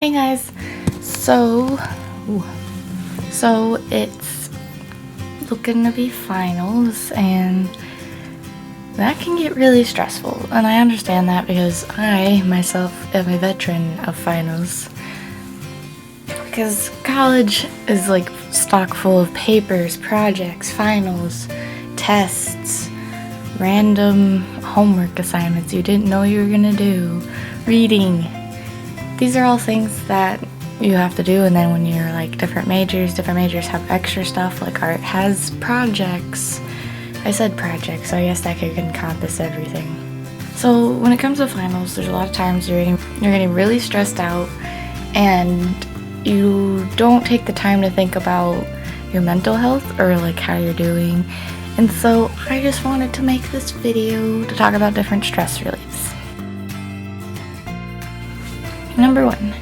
Hey guys, so it's looking to be finals, and that can get really stressful, and I understand that because I myself am a veteran of finals. Because college is like stock full of papers, projects, finals, tests, random homework assignments you didn't know you were gonna do, reading. These are all things that you have to do, and then when you're like different majors have extra stuff, like art has projects. I said projects, so I guess that could encompass everything. So when it comes to finals, there's a lot of times you're getting really stressed out, and you don't take the time to think about your mental health or like how you're doing. And so I just wanted to make this video to talk about different stress reliefs. Number one,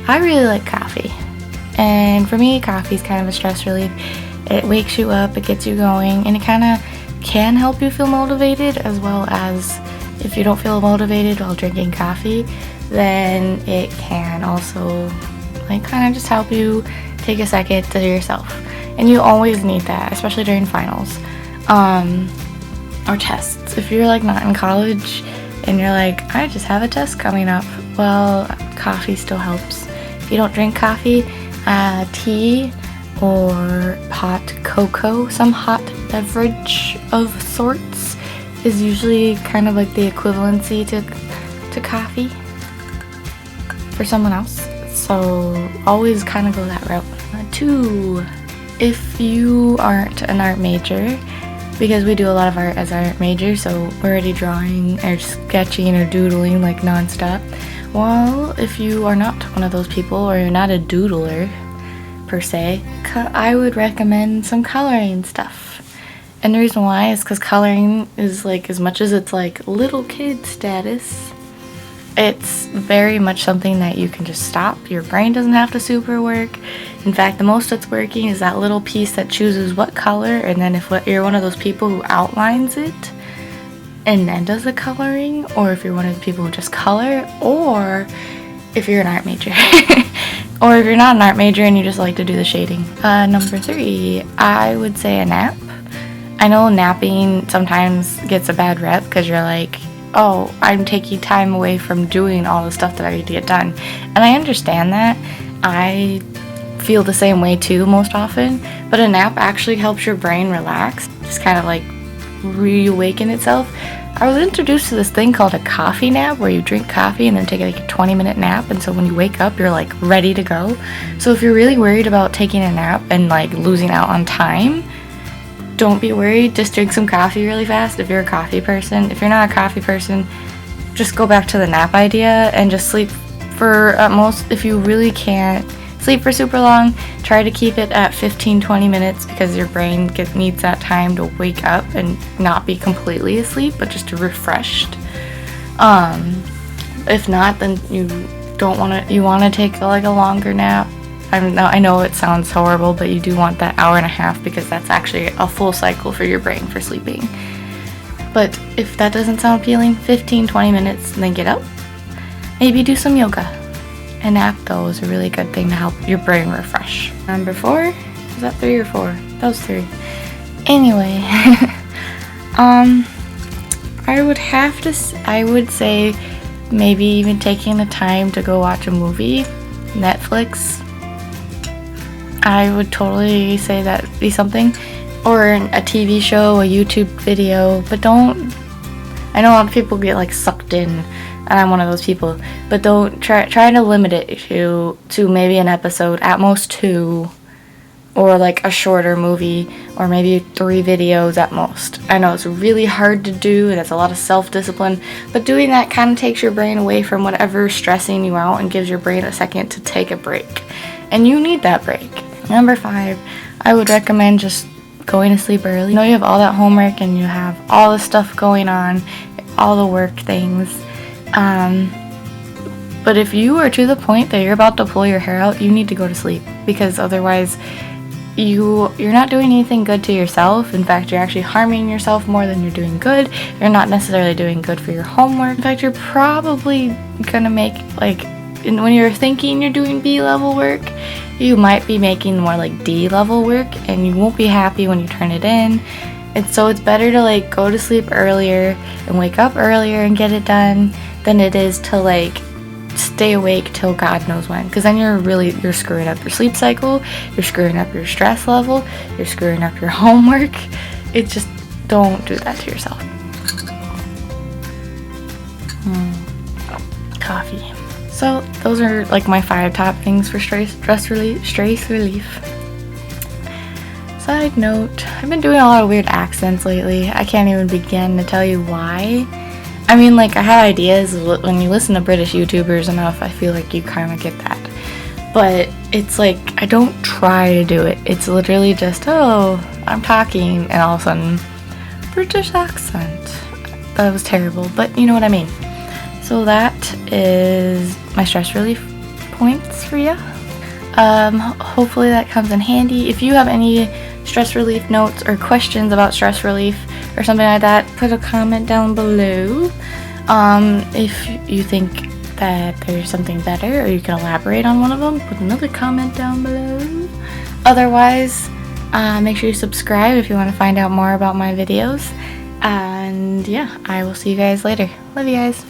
I really like coffee. And for me, coffee is kind of a stress relief. It wakes you up, it gets you going, and it kind of can help you feel motivated, as well as if you don't feel motivated while drinking coffee, then it can also like kind of just help you take a second to yourself. And you always need that, especially during finals or tests. If you're like not in college and you're like, I just have a test coming up, well, coffee still helps. If you don't drink coffee, tea or hot cocoa, some hot beverage of sorts, is usually kind of like the equivalency to coffee for someone else. So always kind of go that route. 2, if you aren't an art major, because we do a lot of art as art majors, so we're already drawing or sketching or doodling like nonstop. Well, if you are not one of those people, or you're not a doodler per se, I would recommend some coloring stuff. And the reason why is because coloring is like, as much as it's like little kid status, it's very much something that you can just stop. Your brain doesn't have to super work. In fact, the most that's working is that little piece that chooses what color, and then if you're one of those people who outlines it and then does the coloring, or if you're one of the people who just color, or if you're an art major. Or if you're not an art major and you just like to do the shading. Number 3, I would say a nap. I know napping sometimes gets a bad rep because you're like, oh, I'm taking time away from doing all the stuff that I need to get done. And I understand that. I feel the same way too most often, but a nap actually helps your brain relax, just kind of like reawaken itself. I was introduced to this thing called a coffee nap, where you drink coffee and then take like a 20-minute nap, and so when you wake up you're like ready to go. So if you're really worried about taking a nap and like losing out on time, don't be worried, just drink some coffee really fast if you're a coffee person. If you're not a coffee person, just go back to the nap idea and just sleep for at most, if you really can't sleep for super long, try to keep it at 15-20 minutes, because your brain needs that time to wake up and not be completely asleep, but just refreshed. If not, then you want to take like a longer nap. I know it sounds horrible, but you do want that hour and a half, because that's actually a full cycle for your brain for sleeping. But if that doesn't sound appealing, 15-20 minutes and then get up. Maybe do some yoga. A nap, though, is a really good thing to help your brain refresh. Number 4, is that 3 or 4? That was 3. Anyway, I would say maybe even taking the time to go watch a movie, Netflix. I would totally say that'd be something, or a TV show, a YouTube video. But I know a lot of people get like sucked in, and I'm one of those people, but don't try to limit it to maybe an episode, at most 2, or like a shorter movie, or maybe 3 videos at most. I know it's really hard to do, and it's a lot of self-discipline, but doing that kind of takes your brain away from whatever's stressing you out and gives your brain a second to take a break, and you need that break. Number 5, I would recommend just going to sleep early. You know, you have all that homework and you have all the stuff going on, all the work things. But if you are to the point that you're about to pull your hair out, you need to go to sleep, because otherwise you're not doing anything good to yourself. In fact, you're actually harming yourself more than you're doing good. You're not necessarily doing good for your homework. In fact, you're probably gonna make like and when you're thinking you're doing B level work, you might be making more like D level work, and you won't be happy when you turn it in. And so it's better to like go to sleep earlier and wake up earlier and get it done than it is to like stay awake till God knows when, because then you're screwing up your sleep cycle, you're screwing up your stress level, you're screwing up your homework. It just, don't do that to yourself. Coffee. So those are like my 5 top things for stress relief. Side note, I've been doing a lot of weird accents lately. I can't even begin to tell you why. I mean, like, I have ideas. When you listen to British YouTubers enough, I feel like you kind of get that. But it's like, I don't try to do it. It's literally just, oh, I'm talking, and all of a sudden, British accent. That was terrible, but you know what I mean. So that is my stress relief points for you. Hopefully that comes in handy. If you have any stress relief notes or questions about stress relief or something like that, put a comment down below. If you think that there's something better or you can elaborate on one of them, put another comment down below. Otherwise, make sure you subscribe if you want to find out more about my videos. And yeah, I will see you guys later. Love you guys.